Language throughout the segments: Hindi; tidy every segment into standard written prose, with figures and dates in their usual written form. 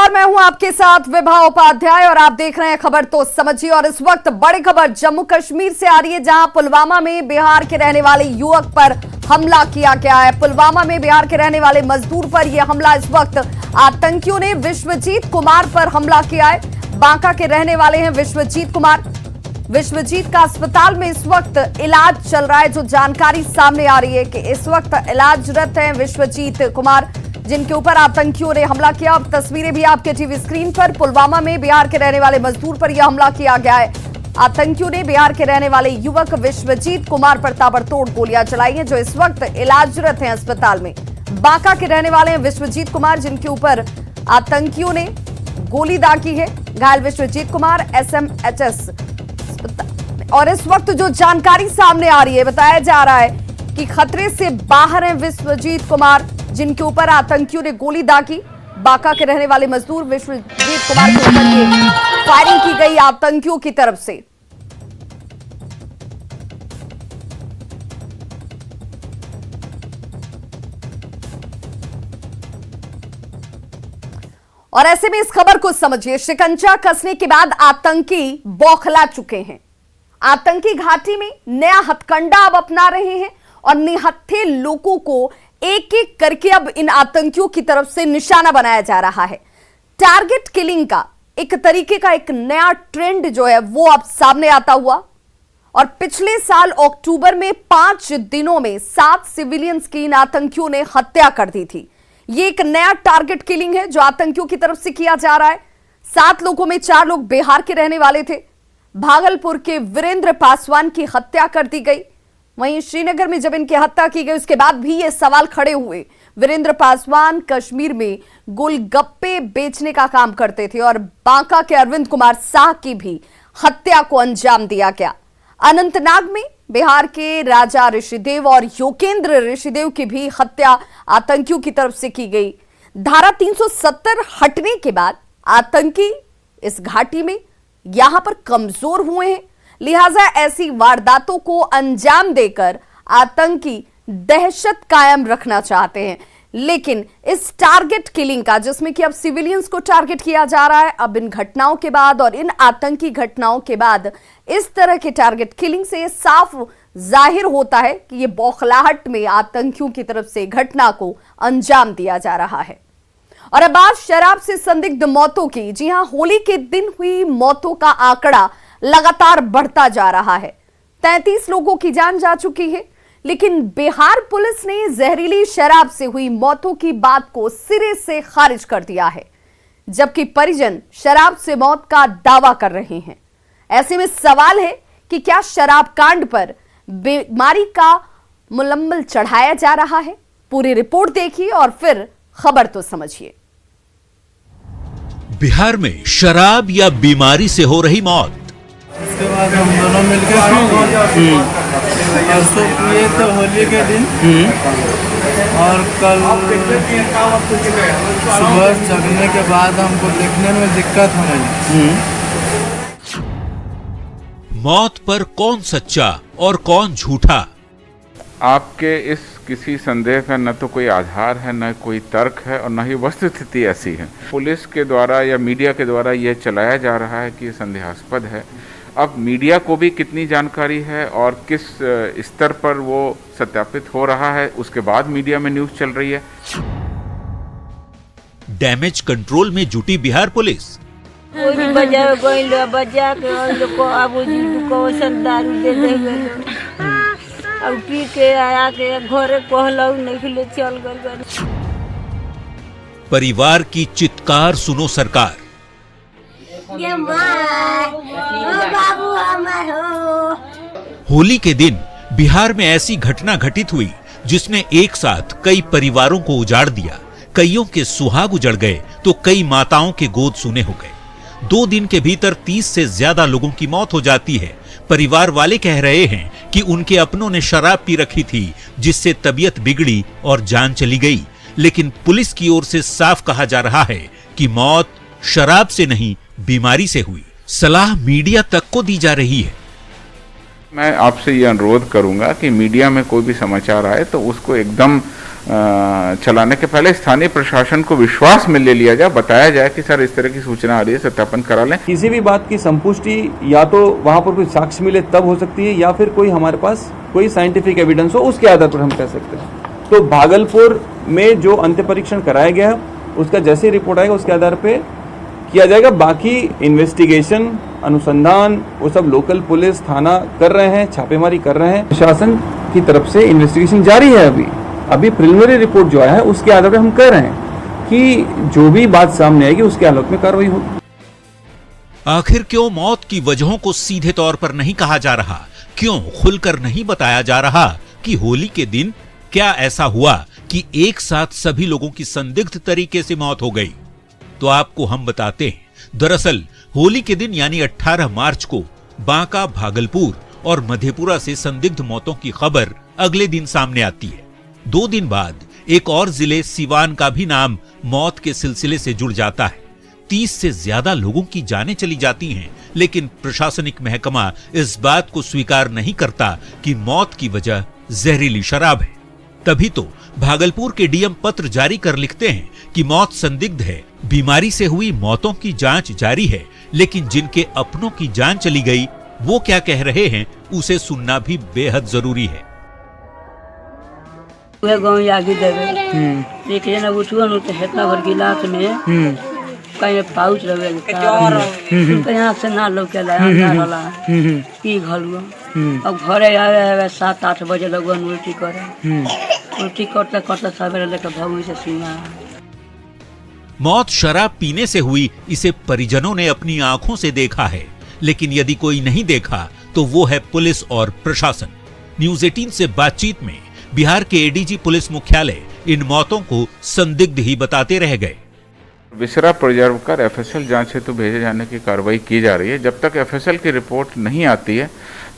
नमस्कार, मैं हूं आपके साथ विभा उपाध्याय और आप देख रहे हैं खबर तो समझिए। और इस वक्त बड़ी खबर जम्मू कश्मीर से आ रही है, जहां पुलवामा में बिहार के रहने वाले युवक पर हमला किया गया है। पुलवामा में बिहार के रहने वाले मजदूर पर यह हमला इस वक्त आतंकियों ने विश्वजीत कुमार पर हमला किया है। बांका के रहने वाले हैं विश्वजीत कुमार। विश्वजीत का अस्पताल में इस वक्त इलाज चल रहा है। जो जानकारी सामने आ रही है कि इस वक्त इलाजरत हैं विश्वजीत कुमार, जिनके ऊपर आतंकियों ने हमला किया। अब तस्वीरें भी आपके टीवी स्क्रीन पर। पुलवामा में बिहार के रहने वाले मजदूर पर यह हमला किया गया है। आतंकियों ने बिहार के रहने वाले युवक विश्वजीत कुमार पर ताबड़तोड़ गोलियां चलाई हैं, जो इस वक्त इलाजरत हैं अस्पताल में। बांका के रहने वाले हैं विश्वजीत कुमार, जिनके ऊपर आतंकियों ने गोली दागी है। घायल विश्वजीत कुमार SMHS। और इस वक्त जो जानकारी सामने आ रही है, बताया जा रहा है कि खतरे से बाहर है विश्वजीत कुमार, जिनके ऊपर आतंकियों ने गोली दागी। बांका के रहने वाले मजदूर विश्वजीत कुमार के ऊपर ये फायरिंग की गई आतंकियों की तरफ से। और ऐसे में इस खबर को समझिए। शिकंजा कसने के बाद आतंकी बौखला चुके हैं। आतंकी घाटी में नया हथकंडा अब अपना रहे हैं और निहत्थे लोगों को एक एक करके अब इन आतंकियों की तरफ से निशाना बनाया जा रहा है। टारगेट किलिंग का एक तरीके का एक नया ट्रेंड जो है वो अब सामने आता हुआ। और पिछले साल अक्टूबर में 5 दिनों में 7 सिविलियंस की इन आतंकियों ने हत्या कर दी थी। ये एक नया टारगेट किलिंग है जो आतंकियों की तरफ से किया जा रहा है। 7 लोगों में 4 लोग बिहार के रहने वाले थे। भागलपुर के वीरेंद्र पासवान की हत्या कर दी गई। वहीं श्रीनगर में जब इनकी हत्या की गई उसके बाद भी ये सवाल खड़े हुए। वीरेंद्र पासवान कश्मीर में गोलगप्पे बेचने का काम करते थे और बांका के अरविंद कुमार साह की भी हत्या को अंजाम दिया गया। अनंतनाग में बिहार के राजा ऋषिदेव और योगेंद्र ऋषिदेव की भी हत्या आतंकियों की तरफ से की गई। धारा 370 हटने के बाद आतंकी इस घाटी में यहां पर कमजोर हुए हैं, लिहाजा ऐसी वारदातों को अंजाम देकर आतंकी दहशत कायम रखना चाहते हैं। लेकिन इस टारगेट किलिंग का, जिसमें कि अब सिविलियंस को टारगेट किया जा रहा है, अब इन घटनाओं के बाद और इन आतंकी घटनाओं के बाद इस तरह के टारगेट किलिंग से साफ जाहिर होता है कि ये बौखलाहट में आतंकियों की तरफ से घटना को अंजाम दिया जा रहा है। और अब बात शराब से संदिग्ध मौतों की। जी हां, होली के दिन हुई मौतों का आंकड़ा लगातार बढ़ता जा रहा है। 33 लोगों की जान जा चुकी है। लेकिन बिहार पुलिस ने जहरीली शराब से हुई मौतों की बात को सिरे से खारिज कर दिया है, जबकि परिजन शराब से मौत का दावा कर रहे हैं। ऐसे में सवाल है कि क्या शराब कांड पर बीमारी का मुलम्मल चढ़ाया जा रहा है? पूरी रिपोर्ट देखिए और फिर खबर तो समझिए। बिहार में शराब या बीमारी से हो रही मौत। उसके बाद हम दोनों मिलकर परसों पिए थे होली के दिन, और कल सुबह जगने के बाद हमको देखने में दिक्कत होने लगी। मौत पर कौन सच्चा और कौन झूठा? आपके इस किसी संदेह का न तो कोई आधार है, न कोई तर्क है, और न ही वस्तुस्थिति ऐसी है। पुलिस के द्वारा या मीडिया के द्वारा यह चलाया जा रहा है कि ये संदेहास्पद है। अब मीडिया को भी कितनी जानकारी है और किस स्तर पर वो सत्यापित हो रहा है, उसके बाद मीडिया में न्यूज चल रही है। डैमेज कंट्रोल में जुटी बिहार पुलिस। बजा के दारू दे अब पी के आया के घरे कहलौ नहीं चल गए। परिवार की चित्कार सुनो सरकार। होली के दिन बिहार में ऐसी घटना घटित हुई जिसने एक साथ कई परिवारों को उजाड़ दिया। कईयों के सुहाग उजड़ गए तो कई माताओं के गोद सूने हो गए। 2 दिन के भीतर 30 से ज्यादा लोगों की मौत हो जाती है। परिवार वाले कह रहे हैं कि उनके अपनों ने शराब पी रखी थी, जिससे तबीयत बिगड़ी और जान चली गई। लेकिन पुलिस की ओर से साफ कहा जा रहा है कि मौत शराब से नहीं, बीमारी से हुई। सलाह मीडिया तक को दी जा रही है। मैं आपसे ये अनुरोध करूंगा कि मीडिया में कोई भी समाचार आए तो उसको एकदम चलाने के पहले स्थानीय प्रशासन को विश्वास में ले लिया जाए, बताया जाए कि सर इस तरह की सूचना आ रही है, सत्यापन करा लें। किसी भी बात की संपुष्टि या तो वहां पर कोई साक्ष्य मिले तब हो सकती है, या फिर कोई हमारे पास कोई साइंटिफिक एविडेंस हो, उसके आधार पर हम कह सकते हैं। तो भागलपुर में जो अंत्य परीक्षण कराया गया उसका जैसे ही रिपोर्ट आएगा उसके आधार पर किया जाएगा। बाकी इन्वेस्टिगेशन, अनुसंधान वो सब लोकल पुलिस थाना कर रहे हैं, छापेमारी कर रहे हैं। प्रशासन की तरफ से इन्वेस्टिगेशन जारी है। अभी प्रिलिमिनरी रिपोर्ट जो आया है उसके आधार पर हम कह रहे हैं कि जो भी बात सामने आएगी उसके आलोक में कार्रवाई होगी। आखिर क्यों मौत की वजहों को सीधे तौर पर नहीं कहा जा रहा? क्यों खुलकर नहीं बताया जा रहा कि होली के दिन क्या ऐसा हुआ कि एक साथ सभी लोगों की संदिग्ध तरीके से मौत हो गई? तो आपको हम बताते हैं। दरअसल होली के दिन यानी 18 मार्च को बांका, भागलपुर और मधेपुरा से संदिग्ध मौतों की खबर अगले दिन सामने आती है। 2 दिन बाद एक और जिले सिवान का भी नाम मौत के सिलसिले से जुड़ जाता है। 30 से ज्यादा लोगों की जानें चली जाती हैं, लेकिन प्रशासनिक महकमा इस बात को स्वीकार नहीं करता कि मौत की वजह जहरीली शराब है। तभी तो भागलपुर के डीएम पत्र जारी कर लिखते हैं कि मौत संदिग्ध है, बीमारी से हुई मौतों की जांच जारी है, लेकिन जिनके अपनों की जान चली गई वो क्या कह रहे हैं उसे सुनना भी बेहद जरूरी है। वह गाँव आगे देवे एक जना उठुआ तो हेतना भर गिलास में कहीं पाउच रहे यहाँ से ना लोग के लाया पी घलुआ। अब घरे आवे 7-8 बजे लगन उल्टी करे, उल्टी करते करते सवेरे लेकर भगवी से सीना। मौत शराब पीने से हुई इसे परिजनों ने अपनी आंखों से देखा है, लेकिन यदि कोई नहीं देखा तो वो है पुलिस और प्रशासन। न्यूज 18 से बातचीत में बिहार के एडीजी पुलिस मुख्यालय इन मौतों को संदिग्ध ही बताते रह गए। विसरा प्रिजर्व कर एफएसएल जांच हेतु भेजे जाने की कार्रवाई की जा रही है। जब तक एफएसएल की रिपोर्ट नहीं आती है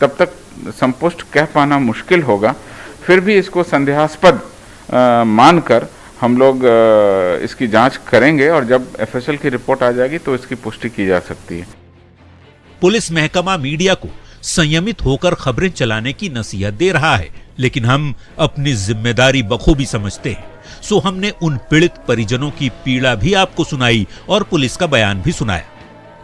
तब तक संपुष्ट कह पाना मुश्किल होगा। फिर भी इसको संदेहास्पद मानकर हम लोग इसकी जांच करेंगे और जब एफएसएल की रिपोर्ट आ जाएगी तो इसकी पुष्टि की जा सकती है। पुलिस महकमा मीडिया को संयमित होकर खबरें चलाने की नसीहत दे रहा है, लेकिन हम अपनी जिम्मेदारी बखूबी समझते हैं। सो हमने उन पीड़ित परिजनों की पीड़ा भी आपको सुनाई और पुलिस का बयान भी सुनाया।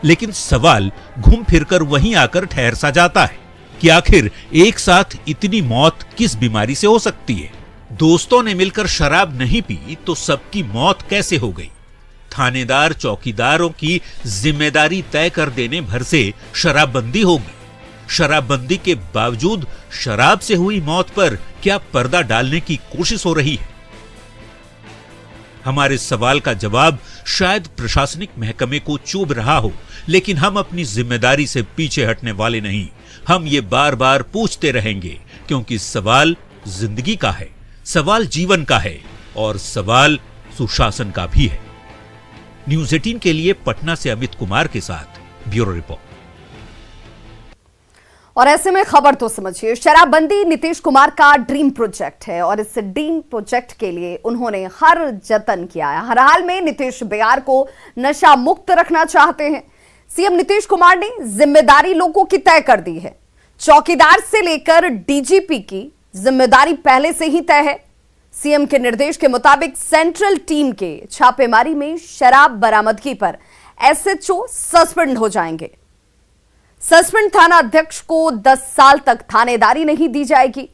लेकिन सवाल घूम फिरकर वहीं आकर ठहर सा जाता है कि आखिर एक साथ इतनी मौत किस बीमारी से हो सकती है? दोस्तों ने मिलकर शराब नहीं पी तो सबकी मौत कैसे हो गई? थानेदार चौकीदारों की जिम्मेदारी तय कर देने भर से शराबबंदी होगी। शराबबंदी के बावजूद शराब से हुई मौत पर क्या पर्दा डालने की कोशिश हो रही है? हमारे सवाल का जवाब शायद प्रशासनिक महकमे को चुभ रहा हो, लेकिन हम अपनी जिम्मेदारी से पीछे हटने वाले नहीं। हम ये बार बार पूछते रहेंगे, क्योंकि सवाल जिंदगी का है, सवाल जीवन का है और सवाल सुशासन का भी है। न्यूज 18 के लिए पटना से अमित कुमार के साथ ब्यूरो रिपोर्ट। और ऐसे में खबर तो समझिए, शराबबंदी नीतीश कुमार का ड्रीम प्रोजेक्ट है और इस ड्रीम प्रोजेक्ट के लिए उन्होंने हर जतन किया है। हर हाल में नीतीश बिहार को नशा मुक्त रखना चाहते हैं। सीएम नीतीश कुमार ने जिम्मेदारी लोगों की तय कर दी है। चौकीदार से लेकर डीजीपी की जिम्मेदारी पहले से ही तय है। सीएम के निर्देश के मुताबिक सेंट्रल टीम के छापेमारी में शराब बरामदगी पर एसएचओ सस्पेंड हो जाएंगे। सस्पेंड थाना अध्यक्ष को 10 साल तक थानेदारी नहीं दी जाएगी।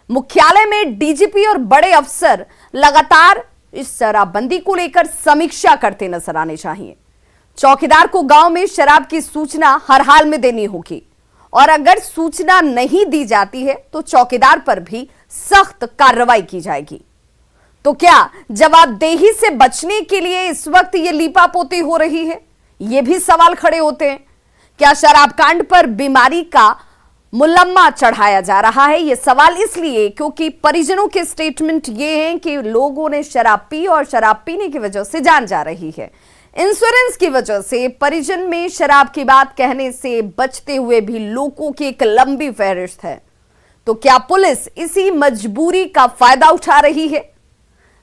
मुख्यालय में डीजीपी और बड़े अफसर लगातार इस शराबबंदी को लेकर समीक्षा करते नजर आने चाहिए। चौकीदार को गांव में शराब की सूचना हर हाल में देनी होगी और अगर सूचना नहीं दी जाती है तो चौकीदार पर भी सख्त कार्रवाई की जाएगी। तो क्या जवाबदेही से बचने के लिए इस वक्त ये लीपापोती हो रही है? ये भी सवाल खड़े होते हैं। क्या शराब कांड पर बीमारी का मुलम्मा चढ़ाया जा रहा है? यह सवाल इसलिए क्योंकि परिजनों के स्टेटमेंट ये हैं कि लोगों ने शराब पी और शराब पीने की वजह से जान जा रही है। इंश्योरेंस की वजह से परिजन में शराब की बात कहने से बचते हुए भी लोगों की एक लंबी फहरिस्त है। तो क्या पुलिस इसी मजबूरी का फायदा उठा रही है?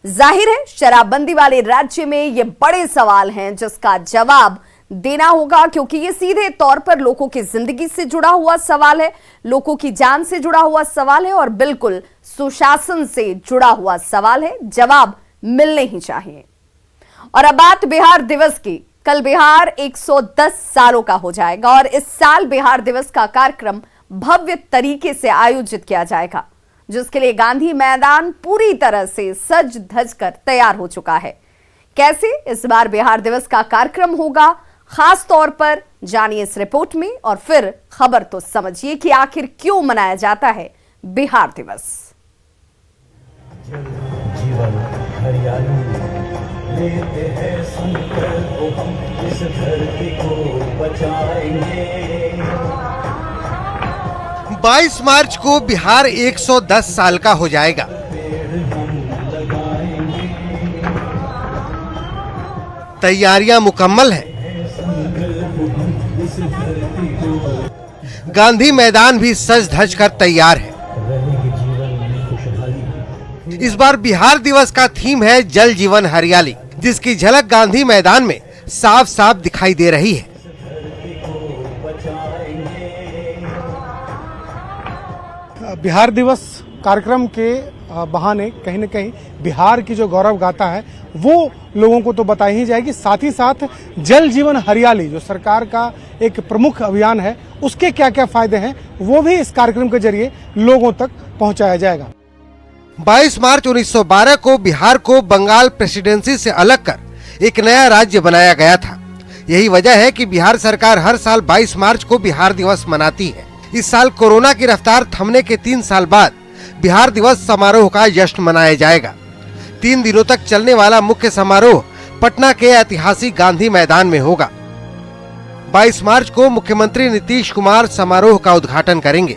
जाहिर है शराबबंदी वाले राज्य में ये बड़े सवाल हैं जिसका जवाब देना होगा, क्योंकि ये सीधे तौर पर लोगों की जिंदगी से जुड़ा हुआ सवाल है, लोगों की जान से जुड़ा हुआ सवाल है और बिल्कुल सुशासन से जुड़ा हुआ सवाल है। जवाब मिलने ही चाहिए। और अब बात बिहार दिवस की। कल बिहार 110 सालों का हो जाएगा और इस साल बिहार दिवस का कार्यक्रम भव्य तरीके से आयोजित किया जाएगा, जिसके लिए गांधी मैदान पूरी तरह से सज धज कर तैयार हो चुका है। कैसे इस बार बिहार दिवस का कार्यक्रम होगा, खास तौर पर जानिए इस रिपोर्ट में और फिर खबर तो समझिए कि आखिर क्यों मनाया जाता है बिहार दिवस। जीवन हरियाली लेते हैं संकल्प, हम इस धरती को बचाएंगे। 22 मार्च को बिहार 110 साल का हो जाएगा। तैयारियां मुकम्मल हैं। गांधी मैदान भी सज धज कर तैयार है। इस बार बिहार दिवस का थीम है जल जीवन हरियाली, जिसकी झलक गांधी मैदान में साफ साफ दिखाई दे रही है। बिहार दिवस कार्यक्रम के बहाने कहीं न कहीं बिहार की जो गौरव गाथा है वो लोगों को तो बताई ही जाएगी, साथ ही साथ जल जीवन हरियाली जो सरकार का एक प्रमुख अभियान है उसके क्या क्या फायदे हैं वो भी इस कार्यक्रम के जरिए लोगों तक पहुंचाया जाएगा। 22 मार्च 1912 को बिहार को बंगाल प्रेसिडेंसी से अलग कर एक नया राज्य बनाया गया था। यही वजह है कि बिहार सरकार हर साल 22 मार्च को बिहार दिवस मनाती है। इस साल कोरोना की रफ्तार थमने के 3 साल बाद बिहार दिवस समारोह का जश्न मनाया जाएगा। 3 दिनों तक चलने वाला मुख्य समारोह पटना के ऐतिहासिक गांधी मैदान में होगा। 22 मार्च को मुख्यमंत्री नीतीश कुमार समारोह का उद्घाटन करेंगे,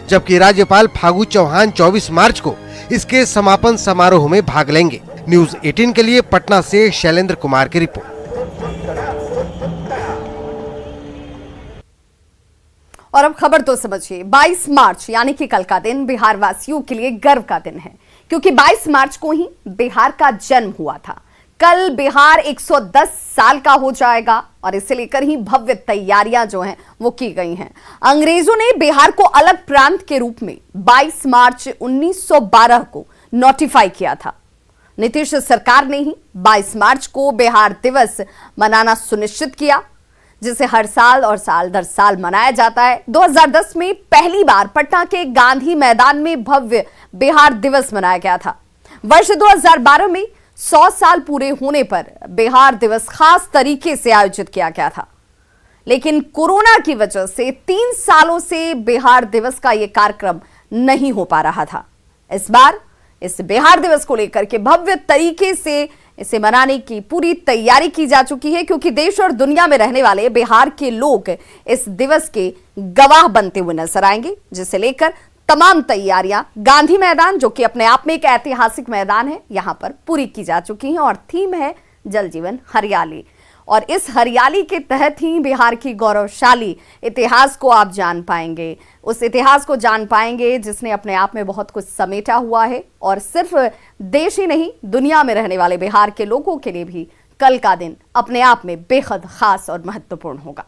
जबकि राज्यपाल फागू चौहान 24 मार्च को इसके समापन समारोह में भाग लेंगे। न्यूज़ 18 के लिए पटना से शैलेंद्र कुमार की रिपोर्ट। और अब खबर तो समझिए। 22 मार्च यानी कि कल का दिन बिहार वासियों के लिए गर्व का दिन है, क्योंकि 22 मार्च को ही बिहार का जन्म हुआ था। कल बिहार 110 साल का हो जाएगा और इसे लेकर ही भव्य तैयारियां जो हैं वो की गई हैं। अंग्रेजों ने बिहार को अलग प्रांत के रूप में 22 मार्च 1912 को नोटिफाई किया था। नीतीश सरकार ने ही 22 मार्च को बिहार दिवस मनाना सुनिश्चित किया, जिसे हर साल और साल दर साल मनाया जाता है। 2010 में पहली बार पटना के गांधी मैदान में भव्य बिहार दिवस मनाया गया था। वर्ष 2012 में 100 साल पूरे होने पर बिहार दिवस खास तरीके से आयोजित किया गया था, लेकिन कोरोना की वजह से 3 सालों से बिहार दिवस का यह कार्यक्रम नहीं हो पा रहा था। इस बार इस बिहार दिवस को लेकर के भव्य तरीके से इसे मनाने की पूरी तैयारी की जा चुकी है, क्योंकि देश और दुनिया में रहने वाले बिहार के लोग इस दिवस के गवाह बनते हुए नजर आएंगे, जिसे लेकर तमाम तैयारियां गांधी मैदान, जो कि अपने आप में एक ऐतिहासिक मैदान है, यहां पर पूरी की जा चुकी हैं। और थीम है जल जीवन हरियाली, और इस हरियाली के तहत ही बिहार की गौरवशाली इतिहास को आप जान पाएंगे। उस इतिहास को जान पाएंगे जिसने अपने आप में बहुत कुछ समेटा हुआ है, और सिर्फ देश ही नहीं दुनिया में रहने वाले बिहार के लोगों के लिए भी कल का दिन अपने आप में बेहद खास और महत्वपूर्ण होगा।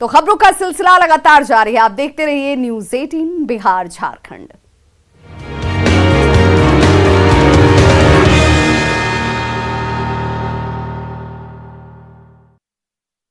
तो खबरों का सिलसिला लगातार जारी है। आप देखते रहिए न्यूज़ 18 बिहार झारखंड।